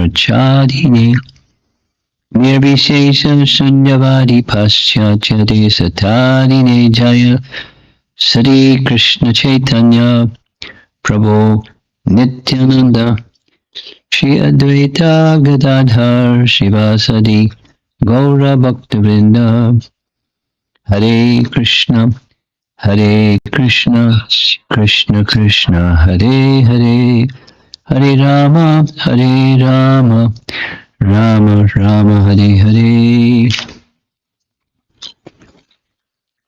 Prachadine Nirvishesha Sunyavadi Paschatya Desatadine Jaya Sri Krishna Chaitanya Prabhu Nityananda Shri Advaita Gadadhar Shivasadi Gaura Bhaktivinoda Hare Krishna Krishna Krishna Hare Hare Hare Rama Rama Rama Hare Hare.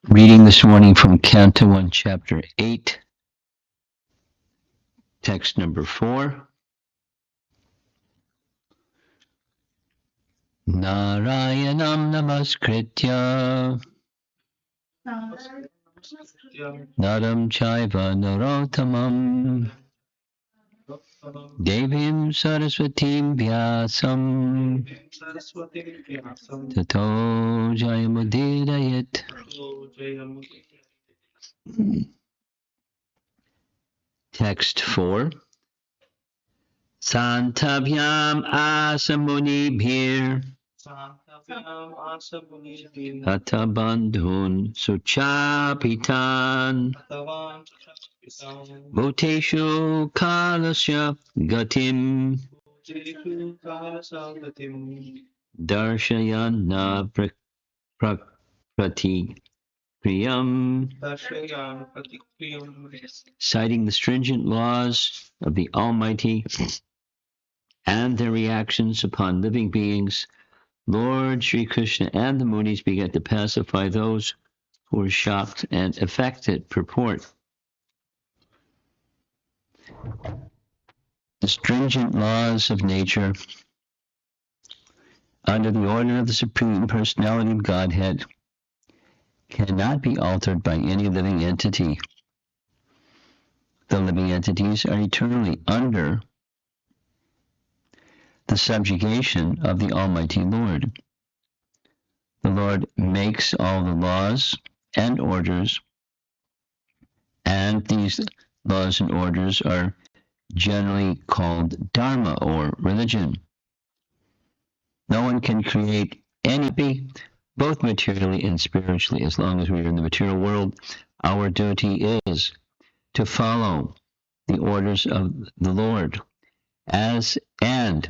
Reading this morning from Canto 1, Chapter 8, text number 4. Narayanam Namaskritya Naram Chaiva Narottamam Devim Saraswatim Vyasam Tato Jayamudirayat. Text 4. Santabhyam asamunibhir Hatabandhun Suchapitan Bhuteshu Kalasya Gatim Darshayana Prakriti Priyam, citing the stringent laws of the Almighty and their reactions upon living beings, Lord Sri Krishna and the Munis began to pacify those who were shocked and affected. Purport. The stringent laws of nature, under the order of the Supreme Personality of Godhead, cannot be altered by any living entity. The living entities are eternally under the subjugation of the Almighty Lord. The Lord makes all the laws and orders, and these laws and orders are generally called Dharma or religion. No one can create anything, both materially and spiritually. As long as we are in the material world, our duty is to follow the orders of the Lord. And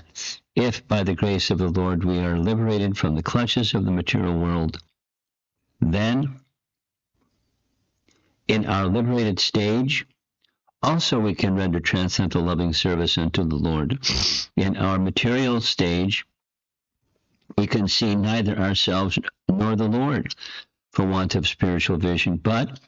if by the grace of the Lord we are liberated from the clutches of the material world, then in our liberated stage, also we can render transcendental loving service unto the Lord. In our material stage, we can see neither ourselves nor the Lord for want of spiritual vision. But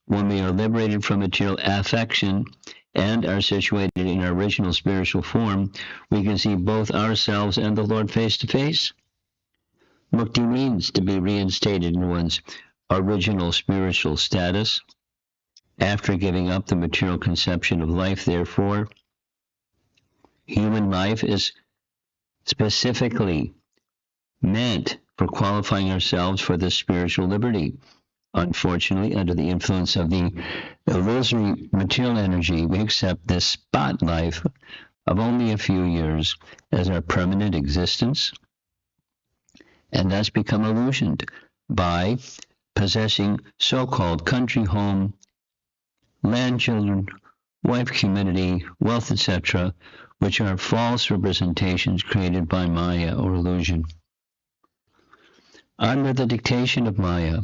when we are liberated from material affection and are situated in our original spiritual form, we can see both ourselves and the Lord face to face. Mukti means to be reinstated in one's original spiritual status after giving up the material conception of life. Therefore, human life is specifically meant for qualifying ourselves for this spiritual liberty. Unfortunately, under the influence of the illusory material energy, we accept this spot life of only a few years as our permanent existence, and thus become illusioned by possessing so-called country home, land, children, wife, community, wealth, etc., which are false representations created by Maya or illusion. Under the dictation of Maya,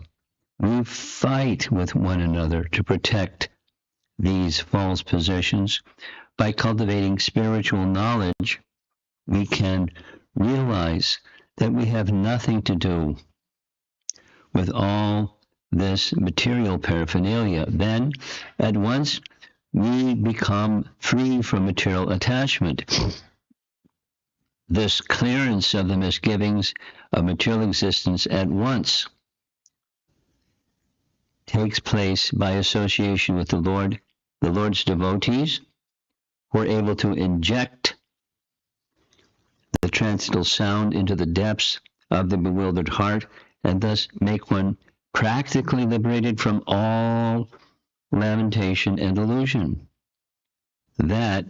we fight with one another to protect these false positions. By cultivating spiritual knowledge, we can realize that we have nothing to do with all this material paraphernalia. Then, at once, we become free from material attachment. This clearance of the misgivings of material existence at once takes place by association with the Lord. The Lord's devotees were able to inject the transcendental sound into the depths of the bewildered heart and thus make one practically liberated from all lamentation and illusion. That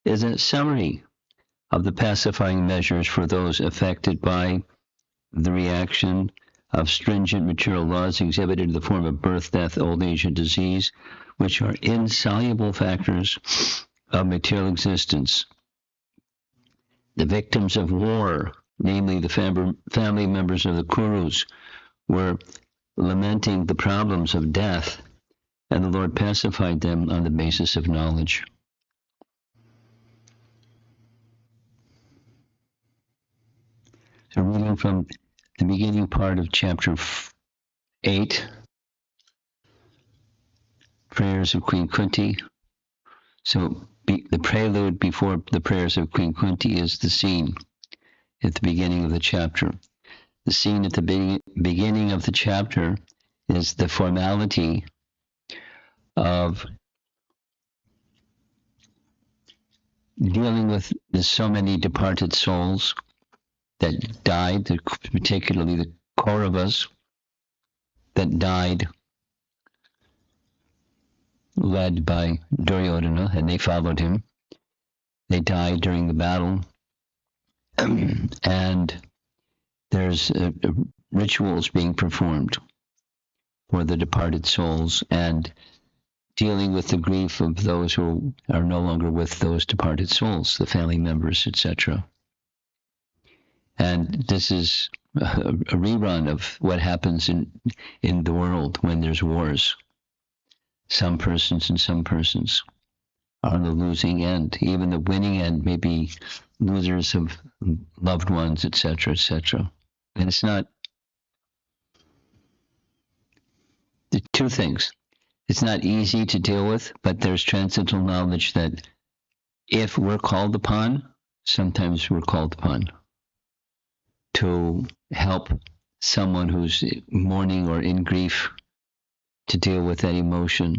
is a summary of the pacifying measures for those affected by the reaction of stringent material laws exhibited in the form of birth, death, old age, and disease, which are insoluble factors of material existence. The victims of war, namely the family members of the Kurus, were lamenting the problems of death, and the Lord pacified them on the basis of knowledge. So reading from the beginning part of chapter 8, prayers of Queen Kunti. So the prelude before the prayers of Queen Kunti is the scene at the beginning of the chapter. The scene at the beginning of the chapter is the formality of dealing with the so many departed souls that died, particularly the Kauravas that died, led by Duryodhana, and they followed him. They died during the battle, and there's rituals being performed for the departed souls and dealing with the grief of those who are no longer with those departed souls, the family members, etc. And this is a rerun of what happens in the world when there's wars. Some persons and some persons are on the losing end. Even the winning end may be losers of loved ones, etc., etc. And it's not, the two things. It's not easy to deal with, but there's transcendental knowledge that if we're called upon, sometimes we're called upon to help someone who's mourning or in grief to deal with that emotion.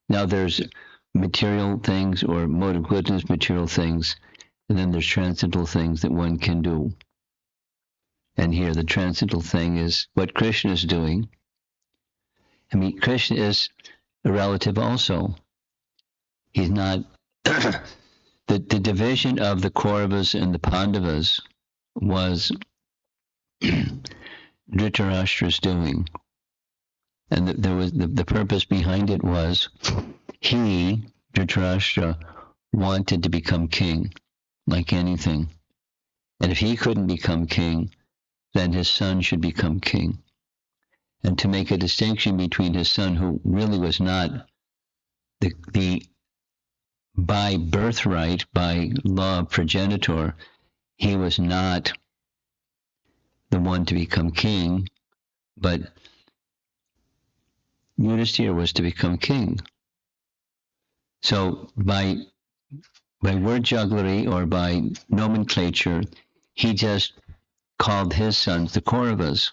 Now there's material things or mode of goodness, material things, and then there's transcendental things that one can do. And here the transcendental thing is what Krishna is doing. I mean, Krishna is a relative also. He's not, the division of the Kauravas and the Pandavas was Dhritarashtra's doing. And there was the purpose behind it was he, Dhritarashtra, wanted to become king, like anything. And if he couldn't become king, then his son should become king. And to make a distinction between his son, who really was not the by birthright, by law of progenitor, he was not the one to become king, but Yudhishthira was to become king. So by word jugglery or by nomenclature, he just called his sons the Kauravas,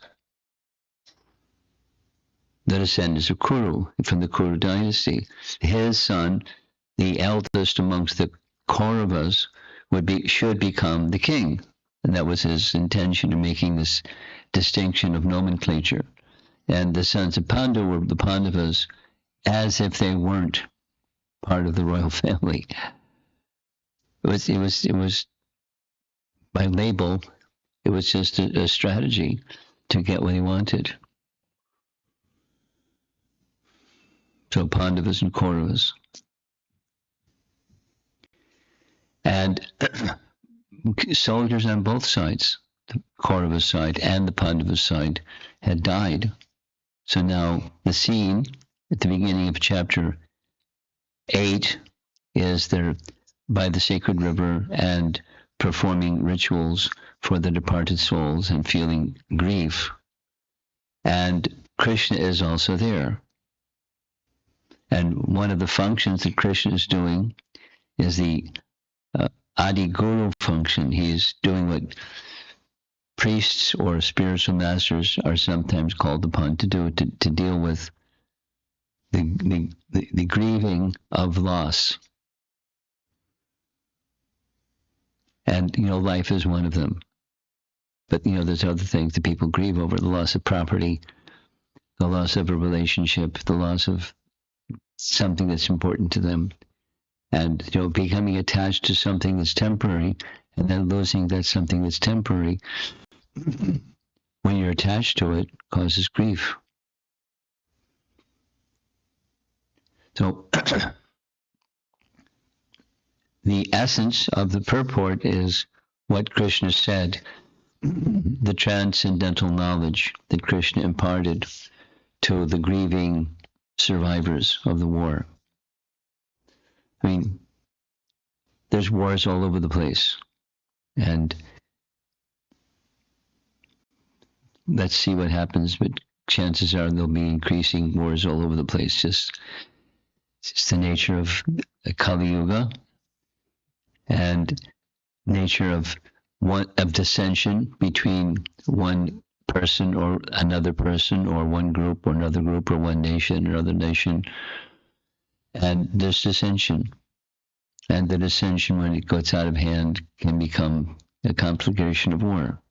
the descendants of Kuru, from the Kuru dynasty. His son, the eldest amongst the Kauravas, should become the king. And that was his intention in making this distinction of nomenclature. And the sons of Pandu were the Pandavas as if they weren't part of the royal family. It was by label, it was just a strategy to get what he wanted. So Pandavas and Kauravas. And soldiers on both sides, the Kaurava side and the Pandava side, had died. So now the scene at the beginning of chapter 8 is they're by the sacred river and performing rituals for the departed souls and feeling grief. And Krishna is also there. And one of the functions that Krishna is doing is the Adi Guru function. He's doing what priests or spiritual masters are sometimes called upon to do, to deal with the grieving of loss. And, life is one of them. But, there's other things that people grieve over: the loss of property, the loss of a relationship, the loss of something that's important to them. And, becoming attached to something that's temporary And then losing that's something that's temporary. When you're attached to it, causes grief. So the essence of the purport is what Krishna said, the transcendental knowledge that Krishna imparted to the grieving survivors of the war. I mean, there's wars all over the place. And let's see what happens, but chances are there'll be increasing wars all over the place. It's just the nature of Kali Yuga and nature of dissension between one person or another person, or one group or another group, or one nation or another nation. And there's dissension. And the dissension, when it gets out of hand, can become a complication of war.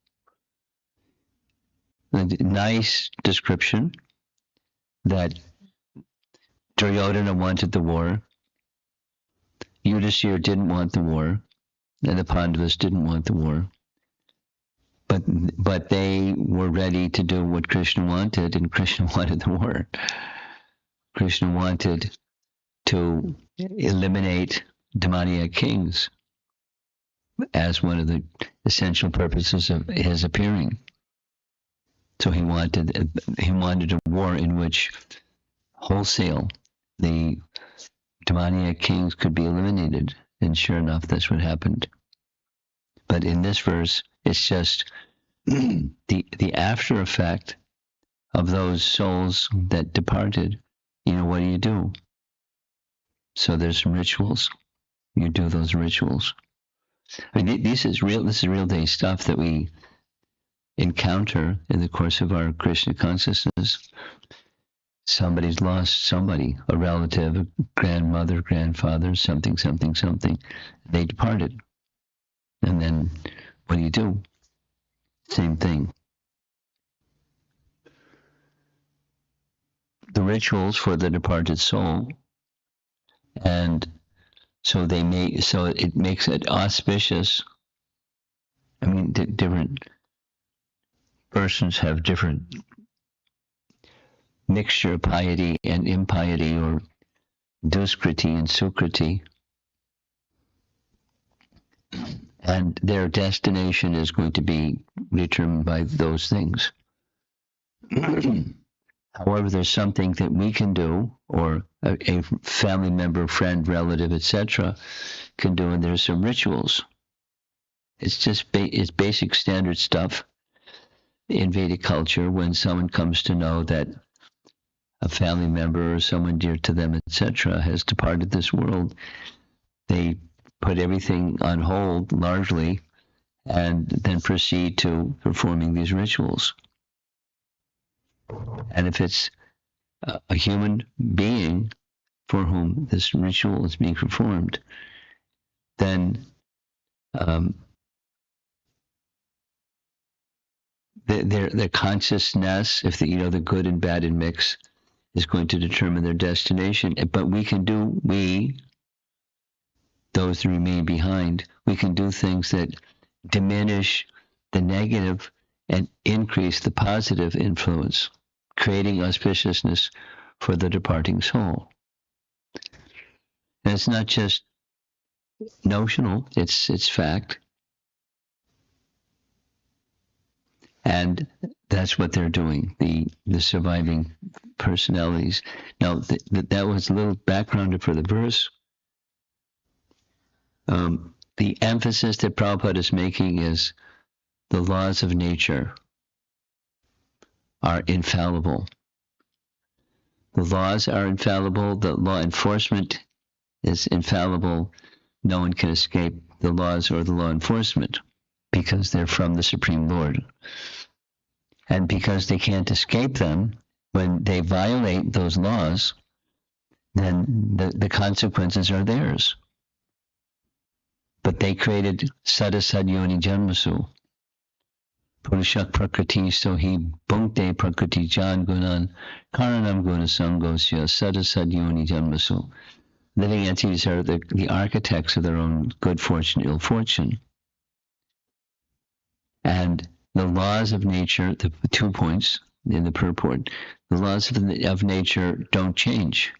A nice description that Duryodhana wanted the war, Yudhishthira didn't want the war, and the Pandavas didn't want the war. But they were ready to do what Krishna wanted, and Krishna wanted the war. Krishna wanted to eliminate demoniac kings as one of the essential purposes of his appearing. So he wanted a war in which wholesale the demoniac kings could be eliminated, and sure enough, that's what happened. But in this verse, it's just the after effect of those souls that departed. What do? So there's some rituals. You do those rituals. I mean, this is real day stuff that we encounter in the course of our Krishna consciousness. Somebody's lost somebody, a relative, a grandmother, grandfather, something. They departed. And then what do? Same thing. The rituals for the departed soul, and so it makes it auspicious. I mean, different persons have different mixture of piety and impiety, or duskriti and sukriti. And their destination is going to be determined by those things. However, there's something that we can do, or a family member, friend, relative, etc., can do, and there's some rituals. It's just it's basic standard stuff in Vedic culture. When someone comes to know that a family member or someone dear to them, etc., has departed this world, they put everything on hold largely, and then proceed to performing these rituals. And if it's a human being for whom this ritual is being performed, then their consciousness, if the good and bad in mix, is going to determine their destination. But those that remain behind, we can do things that diminish the negative and increase the positive influence, creating auspiciousness for the departing soul. And it's not just notional, it's fact. And that's what they're doing, the surviving personalities. Now, that was a little background for the verse. The emphasis that Prabhupada is making is the laws of nature are infallible. The laws are infallible. The law enforcement is infallible. No one can escape the laws or the law enforcement because they're from the Supreme Lord. And because they can't escape them, when they violate those laws, then the consequences are theirs. But they created Sadasadyoni Janmasu. Purushak Prakriti Sohi Bhunkte Prakriti Jan Gunan Karanam Guna Sangosya Sadasadyoni Janmasu. Living entities are the architects of their own good fortune, ill fortune. And the laws of nature, the 2 points in the purport, the laws of nature don't change.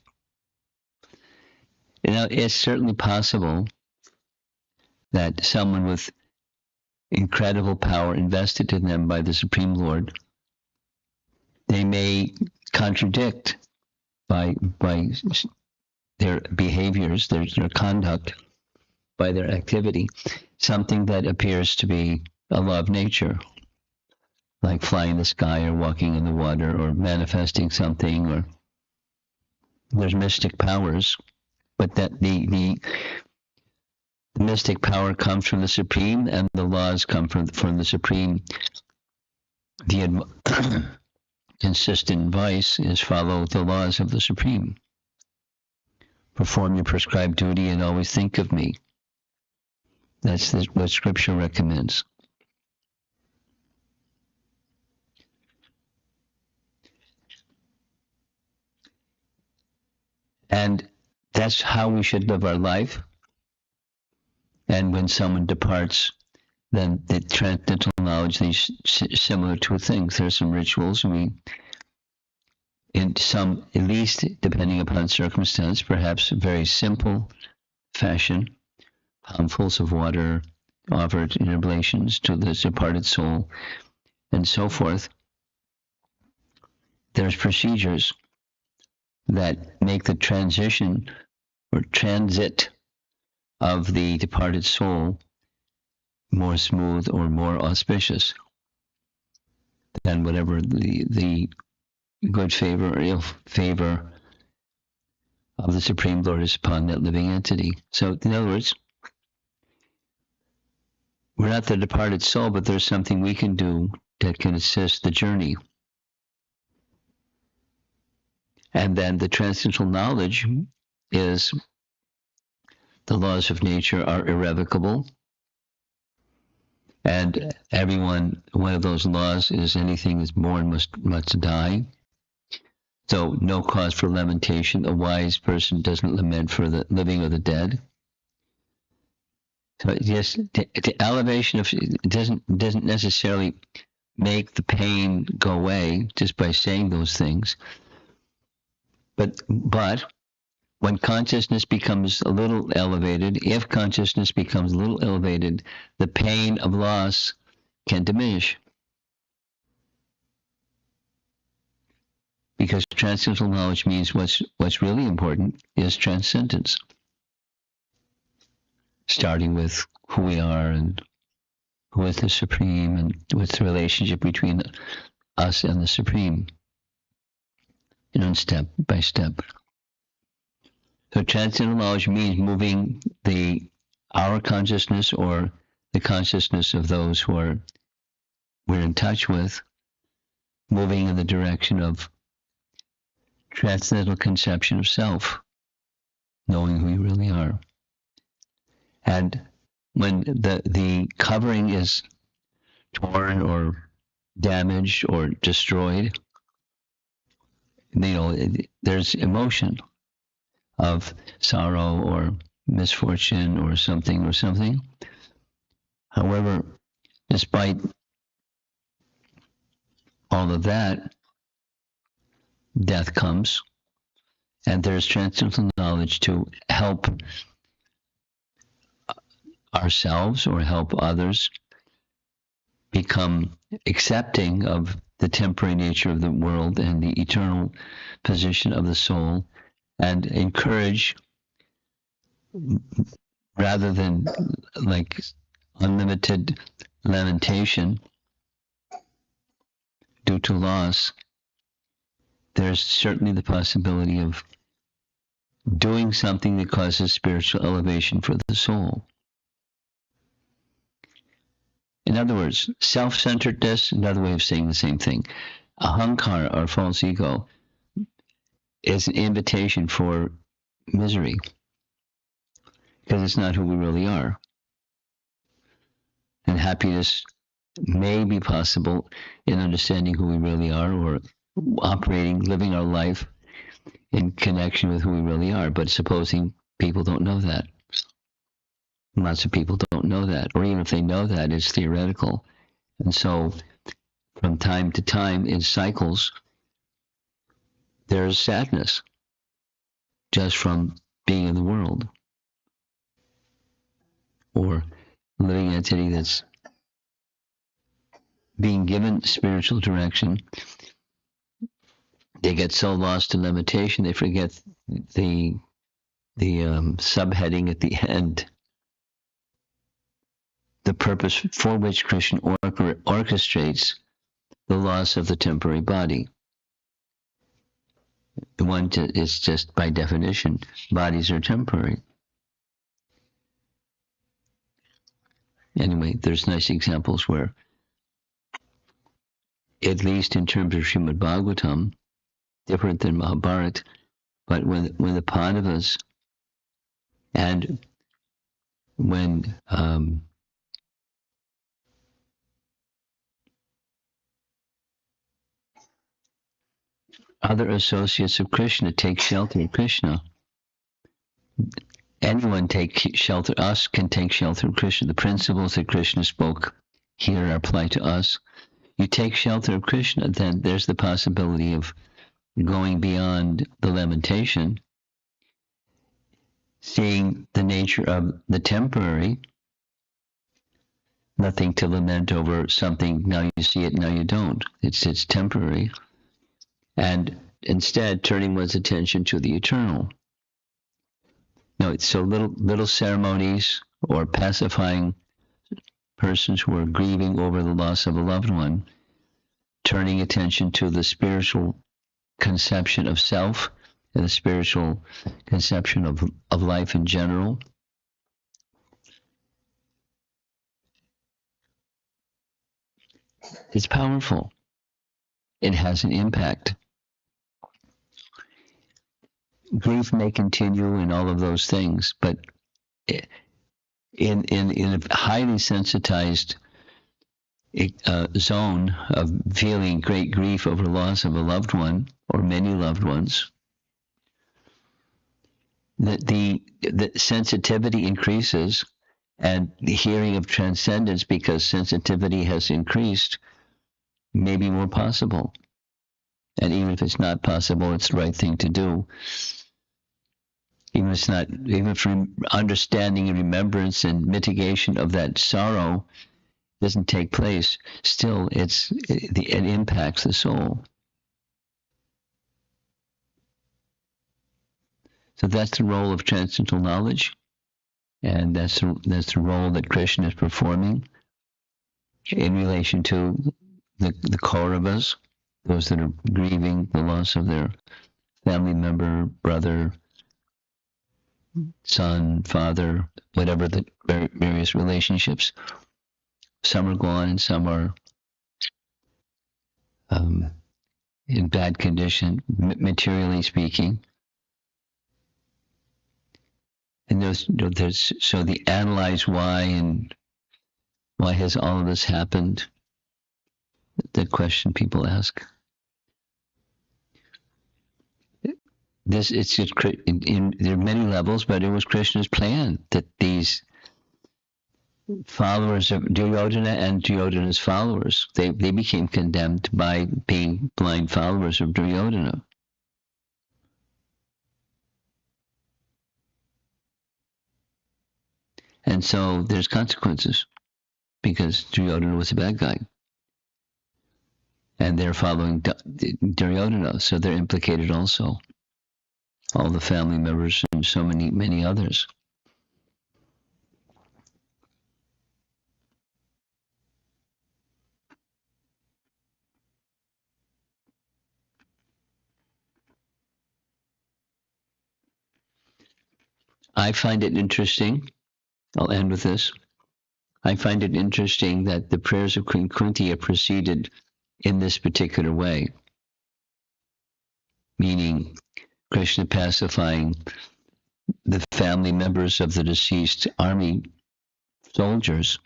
It's certainly possible that someone with incredible power invested in them by the Supreme Lord, they may contradict by their behaviors, their conduct, by their activity, something that appears to be a law of nature, like flying in the sky or walking in the water or manifesting something, or there's mystic powers, but that the mystic power comes from the Supreme, and the laws come from the Supreme. The consistent advice is follow the laws of the Supreme. Perform your prescribed duty and always think of me. That's what Scripture recommends. And that's how we should live our life. And when someone departs, then the transcendental knowledge, these similar two things. There's some rituals, in some, at least depending upon circumstance, perhaps very simple fashion, palmfuls of water offered in oblations to the departed soul, and so forth. There's procedures that make the transition or transit of the departed soul more smooth or more auspicious than whatever the good favor or ill favor of the Supreme Lord is upon that living entity. So, in other words, we're not the departed soul, but there's something we can do that can assist the journey. And then the transcendental knowledge is the laws of nature are irrevocable. And one of those laws is anything that's born must die. So no cause for lamentation. A wise person doesn't lament for the living or the dead. So yes, the elevation of it doesn't necessarily make the pain go away just by saying those things. But when consciousness becomes a little elevated, if consciousness becomes a little elevated, the pain of loss can diminish. Because transcendental knowledge means what's really important is transcendence. Starting with who we are and who is the Supreme and what's the relationship between us and the Supreme. Step by step. So transcendental knowledge means moving our consciousness or the consciousness of those who we're in touch with, moving in the direction of transcendental conception of self, knowing who you really are. And when the covering is torn or damaged or destroyed, there's emotion of sorrow or misfortune or something. However, despite all of that, death comes, and there's transcendental knowledge to help ourselves or help others become accepting of the temporary nature of the world and the eternal position of the soul, and encourage, rather than like unlimited lamentation due to loss, there's certainly the possibility of doing something that causes spiritual elevation for the soul. In other words, self-centeredness, another way of saying the same thing. Ahankara, or false ego, is an invitation for misery, because it's not who we really are. And happiness may be possible in understanding who we really are, or living our life in connection with who we really are. But supposing people don't know that. Lots of people don't know that, or even if they know that, it's theoretical, And so from time to time in cycles, there's sadness just from being in the world, or a living entity that's being given spiritual direction. They get so lost in limitation, they forget the subheading at the end, the purpose for which Krishna orchestrates the loss of the temporary body. The one is just by definition, bodies are temporary. Anyway, there's nice examples where, at least in terms of Srimad Bhagavatam, different than Mahabharata, but when the Pandavas and when other associates of Krishna take shelter of Krishna, anyone take shelter, us can take shelter of Krishna. The principles that Krishna spoke here apply to us. You take shelter of Krishna, then there's the possibility of going beyond the lamentation, seeing the nature of the temporary, nothing to lament over something, now you see it, now you don't. It's temporary. And instead turning one's attention to the eternal. No, so little ceremonies or pacifying persons who are grieving over the loss of a loved one, turning attention to the spiritual conception of self and the spiritual conception of life in general. It's powerful. It has an impact. Grief may continue and all of those things, but in a highly sensitized zone of feeling great grief over loss of a loved one or many loved ones, the sensitivity increases, and the hearing of transcendence, because sensitivity has increased, may be more possible. And even if it's not possible, it's the right thing to do. Even if understanding and remembrance and mitigation of that sorrow doesn't take place, still it impacts the soul. So that's the role of transcendental knowledge, and that's the role that Krishna is performing in relation to the Kauravas, those that are grieving the loss of their family member, brother, son, father, whatever the various relationships. Some are gone and some are in bad condition, materially speaking. And so they analyze why and why has all of this happened? The question people ask. There are many levels, but it was Krishna's plan that these followers of Duryodhana and Duryodhana's followers, they became condemned by being blind followers of Duryodhana. And so there's consequences, because Duryodhana was a bad guy. And they're following Duryodhana, so they're implicated also. All the family members and so many others. I find it interesting, I'll end with this. I find it interesting that the prayers of Queen Kunti are proceeded in this particular way, meaning Krishna pacifying the family members of the deceased army soldiers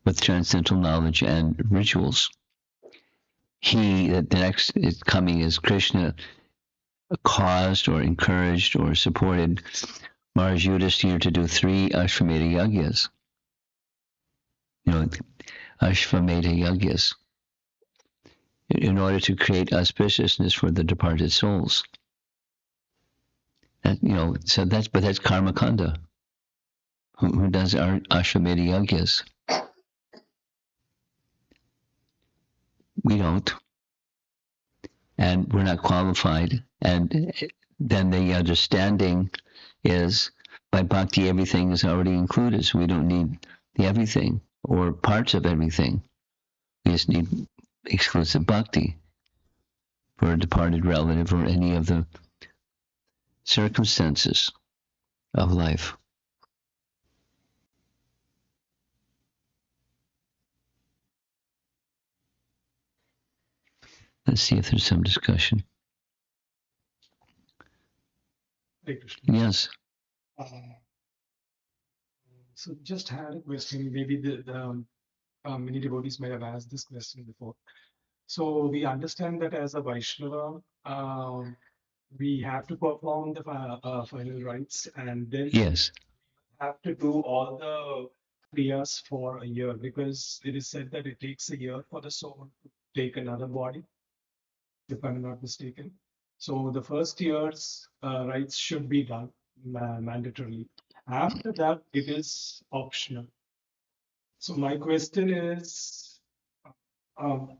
with transcendental knowledge and rituals. The next is coming as Krishna caused or encouraged or supported Maharaj Yudhisthira to do 3 Ashwamedha Yagyas. Ashvamedha Yagyas, in order to create auspiciousness for the departed souls. So that's Karma Kanda, who does our Ashvamedha Yagyas. We don't, and we're not qualified. And then the understanding is, by Bhakti, everything is already included, so we don't need the everything or parts of everything. We just need exclusive Bhakti for a departed relative or any of the circumstances of life. Let's see if there's some discussion. Hey, Krishna. Yes. So just had a question. Maybe the many devotees might have asked this question before. So we understand that as a Vaishnava, we have to perform the final rites, and then Yes. have to do all the kriyas for a year, because it is said that it takes a year for the soul to take another body, if I'm not mistaken. So the first year's rites should be done mandatorily. After that, it is optional. So my question is, um,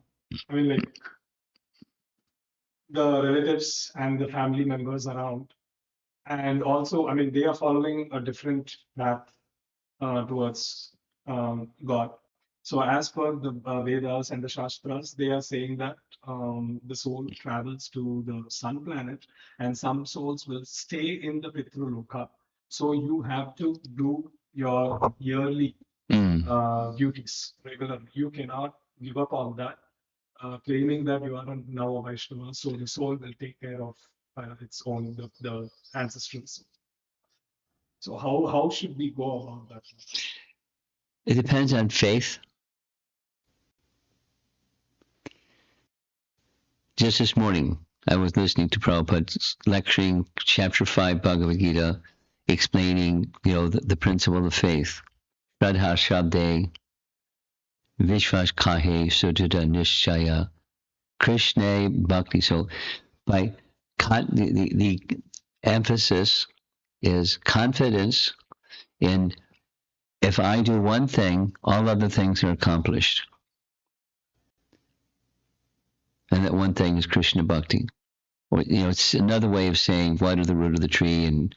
I mean, like the relatives and the family members around, and also, I mean, they are following a different path towards God. So as per the Vedas and the Shastras, they are saying that the soul travels to the sun planet, and some souls will stay in the Pitraloka. So you have to do your yearly duties regularly. You cannot give up on that, claiming that you are now a Vaishnava, so the soul will take care of its own, the ancestral soul. So how should we go about that? It depends on faith. Just this morning, I was listening to Prabhupada lecturing Chapter 5 Bhagavad Gita, explaining, the principle of faith. Shraddha Shabde, Vishwas Kahe, Sujata Nishchaya, Krishna Bhakti. So by the emphasis is confidence in, if I do one thing, all other things are accomplished. And that one thing is Krishna Bhakti. Or, it's another way of saying water the root of the tree, and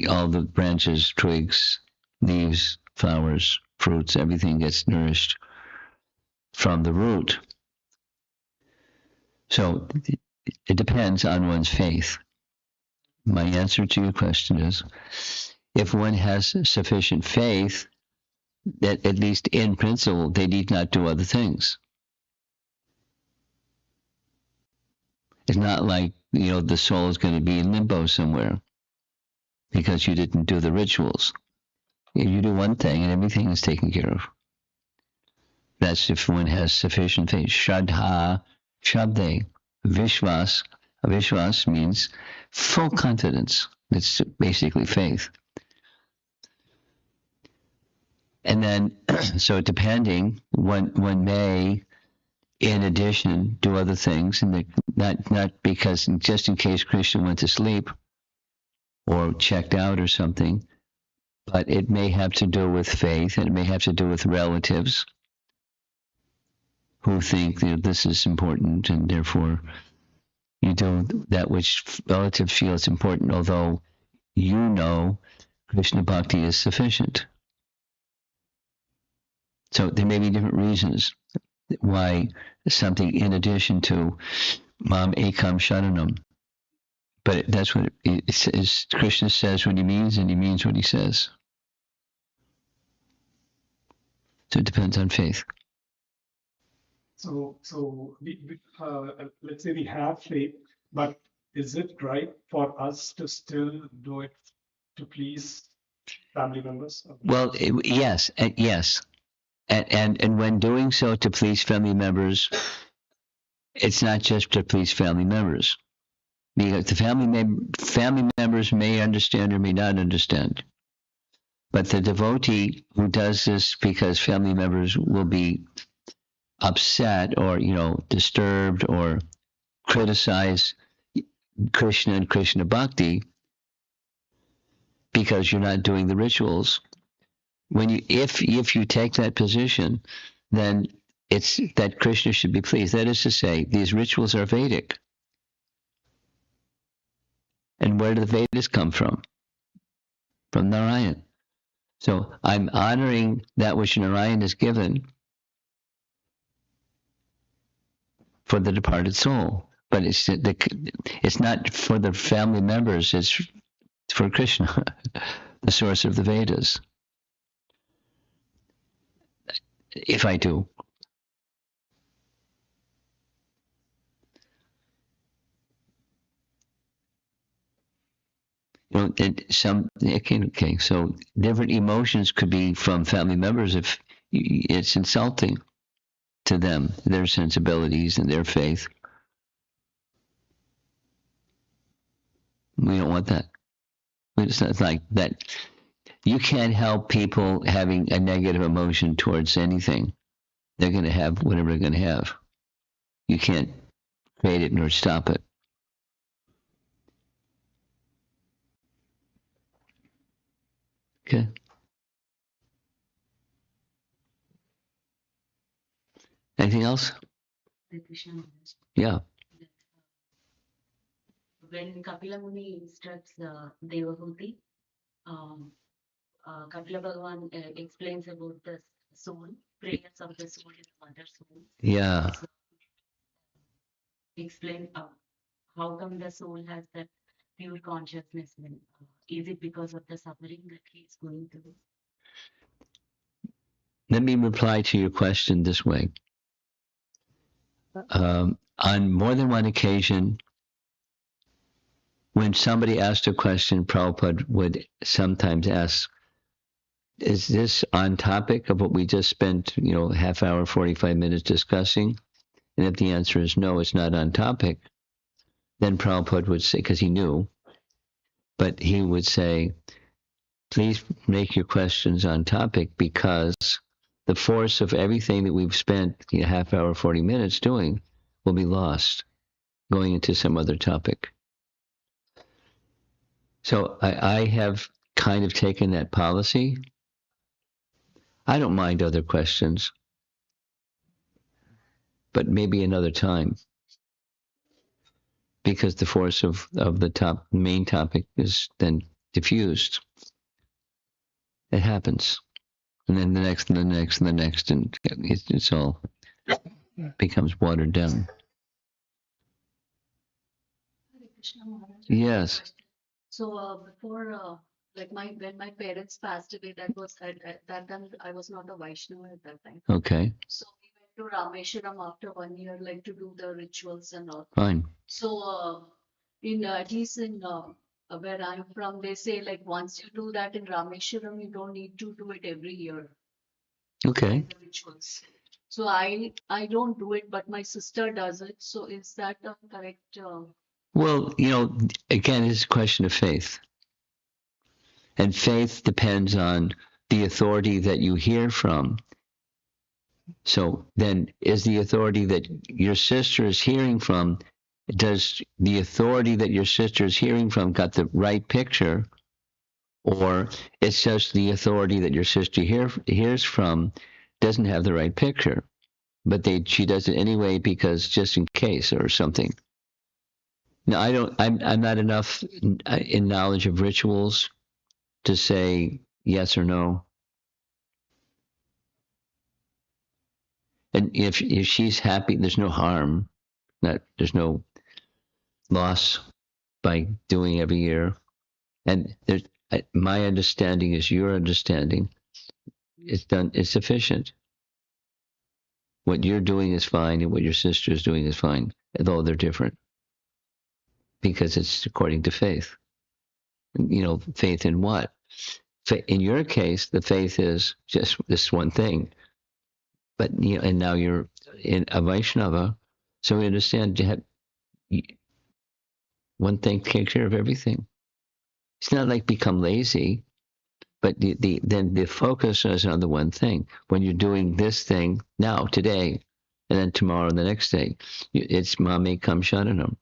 all the branches, twigs, leaves, flowers, fruits, everything gets nourished from the root. So it depends on one's faith. My answer to your question is, if one has sufficient faith, that at least in principle, they need not do other things. It's not like, the soul is going to be in limbo somewhere because you didn't do the rituals. You do one thing and everything is taken care of. That's if one has sufficient faith. Shraddha, Shabde, Vishwas. Vishwas means full confidence. It's basically faith. And then, so depending, one may, in addition, do other things, and not because just in case Krishna went to sleep or checked out or something, but it may have to do with faith, and it may have to do with relatives who think this is important, and therefore you do that which relative feels important, although Krishna Bhakti is sufficient. So there may be different reasons why something in addition to Mam Ekam Sharanam. But that's what Krishna says what he means, and he means what he says. So it depends on faith. So let's say we have faith, but is it right for us to still do it to please family members? Well, yes. And when doing so to please family members, it's not just to please family members. Because the family members may understand or may not understand. But the devotee who does this because family members will be upset or, disturbed or criticize Krishna and Krishna Bhakti because you're not doing the rituals. If you take that position, then it's that Krishna should be pleased. That is to say, these rituals are Vedic. And where do the Vedas come from? From Narayan. So I'm honoring that which Narayan has given for the departed soul. But it's not for the family members, it's for Krishna, the source of the Vedas. If I do. Okay, so different emotions could be from family members if it's insulting to them, their sensibilities and their faith. We don't want that. It's not like that. You can't help people having a negative emotion towards anything. They're going to have whatever they're going to have. You can't create it nor stop it. Okay. Anything else? Yeah. When Kapila Muni instructs Devahuti, Kapila Bhagavan explains about the soul, prayers of the soul in the mother soul. Yeah. So, explain how come the soul has that pure consciousness? Is it because of the suffering that he is going through? Let me reply to your question this way. On more than one occasion, when somebody asked a question, Prabhupada would sometimes ask, is this on topic of what we just spent, half hour, 45 minutes discussing? And if the answer is no, it's not on topic, then Prabhupada would say, because he knew, but he would say, please make your questions on topic because the force of everything that we've spent half hour, 40 minutes doing will be lost going into some other topic. So I have kind of taken that policy. I don't mind other questions, but maybe another time, because the force of the main topic is then diffused. It happens. And then the next and the next and the next, and it's all becomes watered down. Yes. So before, when my parents passed away, at that time I was not a Vaishnava at that time. Okay. So we went to Rameshwaram after 1 year, to do the rituals and all. Fine. So at least in where I'm from, they say once you do that in Rameshwaram, you don't need to do it every year. Okay. The rituals. So I don't do it, but my sister does it. So is that a correct? Well, again, it's a question of faith. And faith depends on the authority that you hear from. So then, is the authority that your sister is hearing from, does the authority that your sister is hearing from got the right picture? Or it's just the authority that your sister hears from doesn't have the right picture, but she does it anyway because just in case or something. Now, I'm not enough in knowledge of rituals to say yes or no. And if she's happy, there's no harm. There's no loss by doing every year. And my understanding is your understanding. It's sufficient. What you're doing is fine, and what your sister is doing is fine, although they're different. Because it's according to faith. Faith in what? In your case, the faith is just this one thing. But and now you're in a Vaishnava, so we understand one thing takes care of everything. It's not like become lazy. But then the focus is on the one thing. When you're doing this thing now, today, and then tomorrow and the next day, it's Mame Kam Sharanam.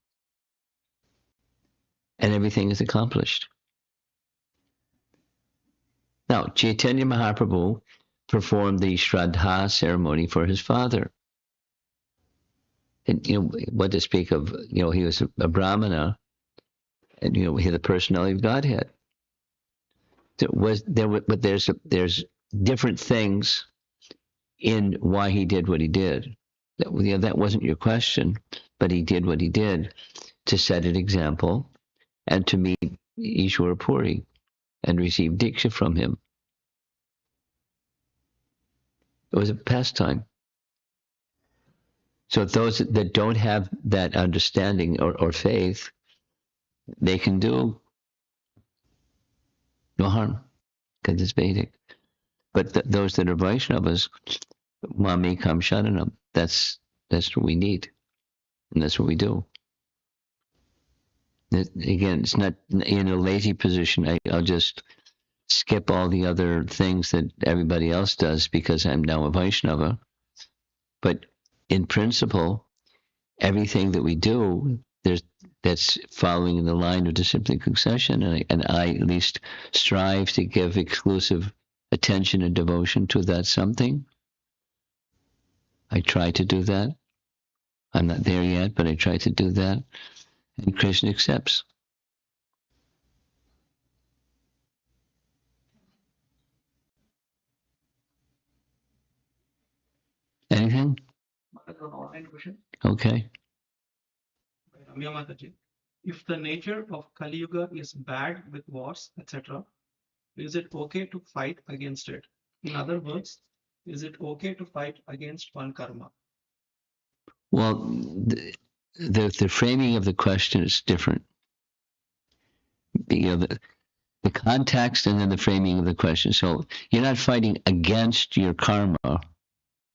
And everything is accomplished. Now, Chaitanya Mahaprabhu performed the Shraddha ceremony for his father. And, what to speak of, he was a Brahmana, and, he had the personality of Godhead. But there's different things in why he did what he did. That wasn't your question, but he did what he did to set an example and to meet Ishwara Puri and receive Diksha from him. It was a pastime. So those that don't have that understanding or faith, they can do no harm because it's Vedic. But those that are Vaishnavas, Mami Kam Sharanam, that's what we need. And that's what we do. Again, it's not in a lazy position. I'll just skip all the other things that everybody else does because I'm now a Vaishnava. But in principle, everything that we do, that's following in the line of disciplic succession, and I at least strive to give exclusive attention and devotion to that something. I try to do that. I'm not there yet, but I try to do that, and Krishna accepts. Anything? Online question. Okay. Ramya Mataji. If the nature of Kali Yuga is bad with wars, etc., is it okay to fight against it? In other words, is it okay to fight against one karma? Well, the framing of the question is different. The context and then the framing of the question. So you're not fighting against your karma.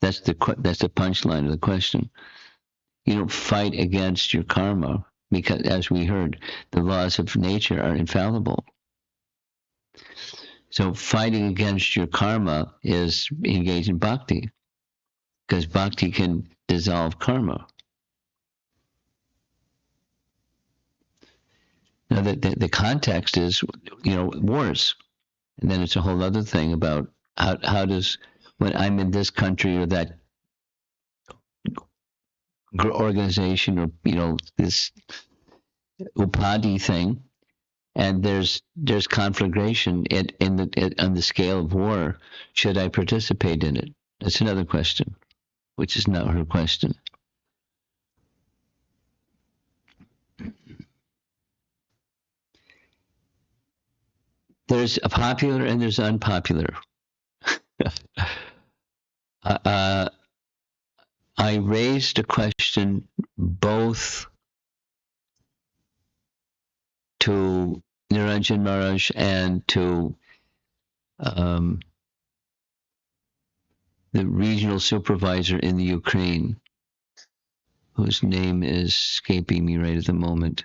That's the punchline of the question. You don't fight against your karma because, as we heard, the laws of nature are infallible. So fighting against your karma is engaged in bhakti, because bhakti can dissolve karma. Now, the context is, wars. And then it's a whole other thing about how does, when I'm in this country or that organization or, this upadi thing, and there's conflagration on the scale of war, should I participate in it? That's another question, which is not her question. There's a popular and there's unpopular. I raised a question both to Niranjan Maharaj and to the regional supervisor in the Ukraine, whose name is escaping me right at the moment.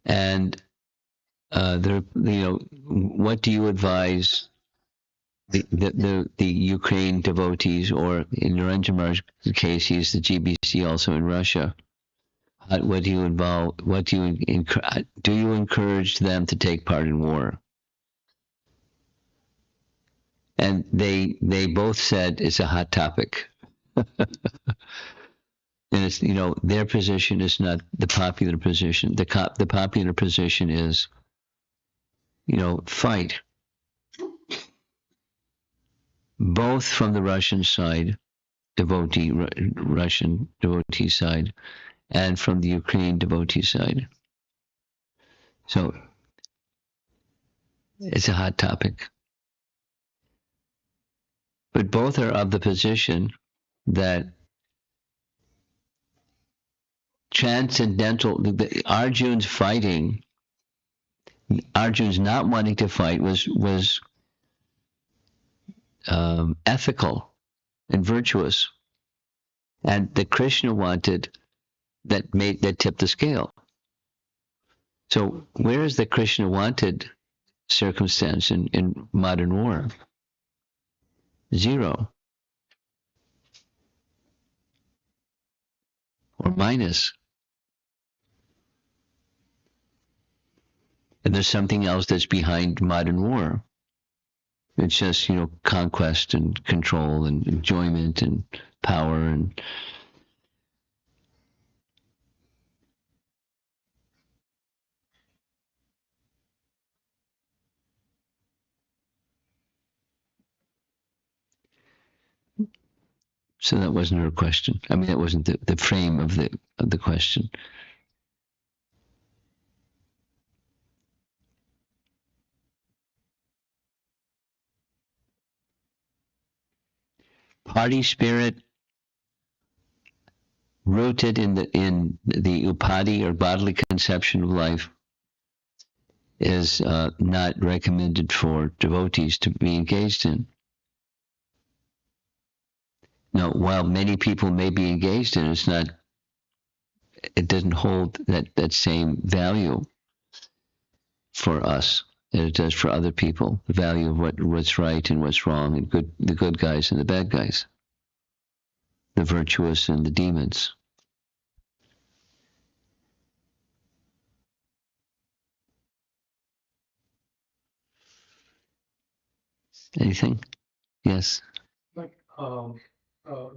And what do you advise the Ukraine devotees, or in Niranjan Maharaj's case, he's the GBC also in Russia? What do you involve? Do you encourage them to take part in war? And they both said it's a hot topic. And it's, their position is not the popular position. The popular position is, fight. Both from the Russian side, Russian devotee side, and from the Ukraine devotee side. So it's a hot topic. But both are of the position that transcendental, Arjun's not wanting to fight was ethical and virtuous, and that Krishna wanted that tipped the scale. So where is that Krishna wanted circumstance in modern war. Zero. Or minus. And there's something else that's behind modern war. It's just, conquest and control and enjoyment and power and so that wasn't her question. I mean, that wasn't the frame of the question. Party spirit rooted in the upadi or bodily conception of life is not recommended for devotees to be engaged in. Now, while many people may be engaged in it, it doesn't hold that same value for us as it does for other people. The value of what's right and what's wrong, and the good guys and the bad guys, the virtuous and the demons. Anything? Yes. Like,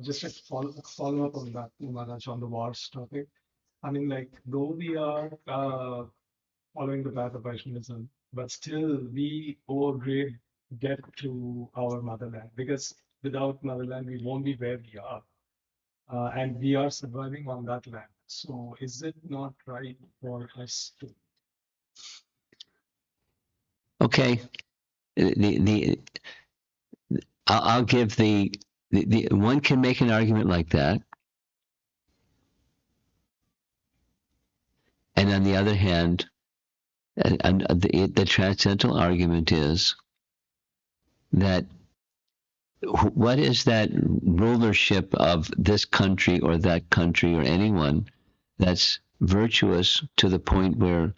just a follow up on that, Maharaj, on the wars topic. I mean, like, though we are following the path of Vaishnavism, but still we owe a great debt to our motherland, because without motherland, we won't be where we are. And we are surviving on that land. So is it not right for us to? Okay. I'll give the one can make an argument like that. And on the other hand, the transcendental argument is that what is that rulership of this country or that country or anyone that's virtuous to the point where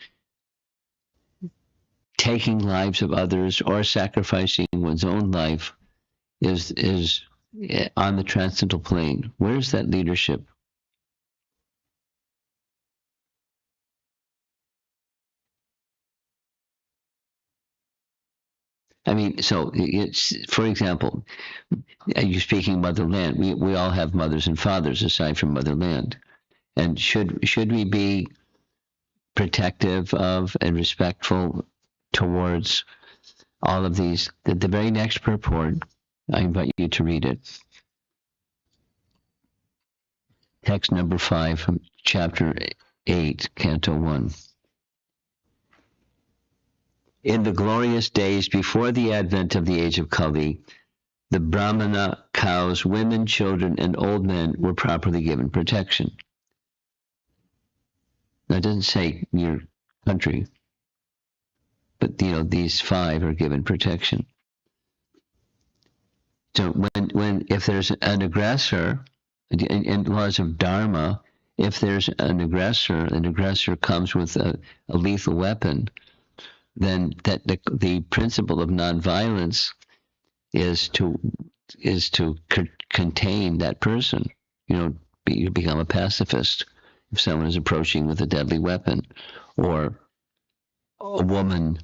taking lives of others or sacrificing one's own life is on the transcendental plane? Where's that leadership? I mean, so it's, for example, you're speaking motherland. We all have mothers and fathers aside from motherland, and should we be protective of and respectful towards all of these? The very next purport, I invite you to read it. Text number 5 from chapter 8, Canto 1. In the glorious days before the advent of the age of Kali, the Brahmana cows, women, children, and old men were properly given protection. Now, it doesn't say your country, but these 5 are given protection. So if there's an aggressor, in laws of Dharma, if there's an aggressor comes with a lethal weapon, then that the principle of nonviolence is to contain that person. You become a pacifist if someone is approaching with a deadly weapon, or a woman,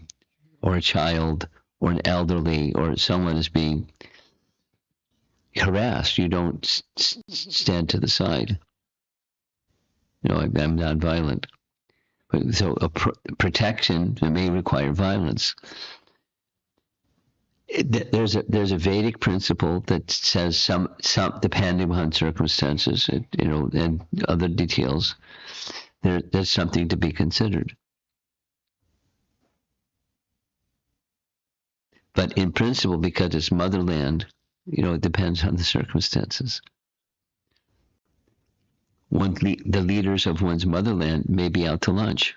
or a child, or an elderly, or someone is being harassed. You don't stand to the side. I'm nonviolent. So protection may require violence. There's a Vedic principle that says some depending on circumstances, and other details, there's something to be considered. But in principle, because it's motherland, it depends on the circumstances. The leaders of one's motherland may be out to lunch.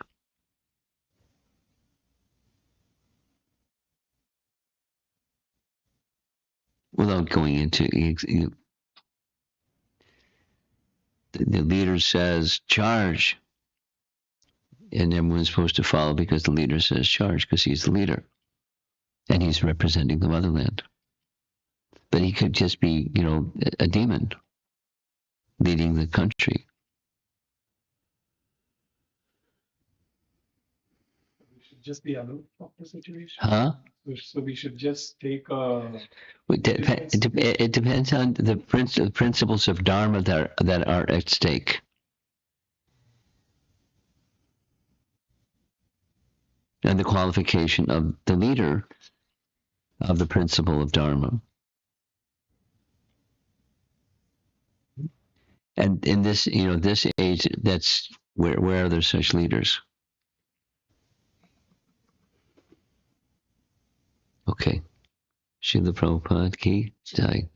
Without going into the leader says charge, and everyone's supposed to follow because the leader says charge, because he's the leader. and he's representing the motherland. But he could just be, a demon leading the country. We should just be aloof of the situation. Huh? So we should just take a. It depends on the principles of Dharma that are at stake. And the qualification of the leader of the principle of Dharma. And in this, this age, that's where are there such leaders? Okay. Srila Prabhupada ki jai.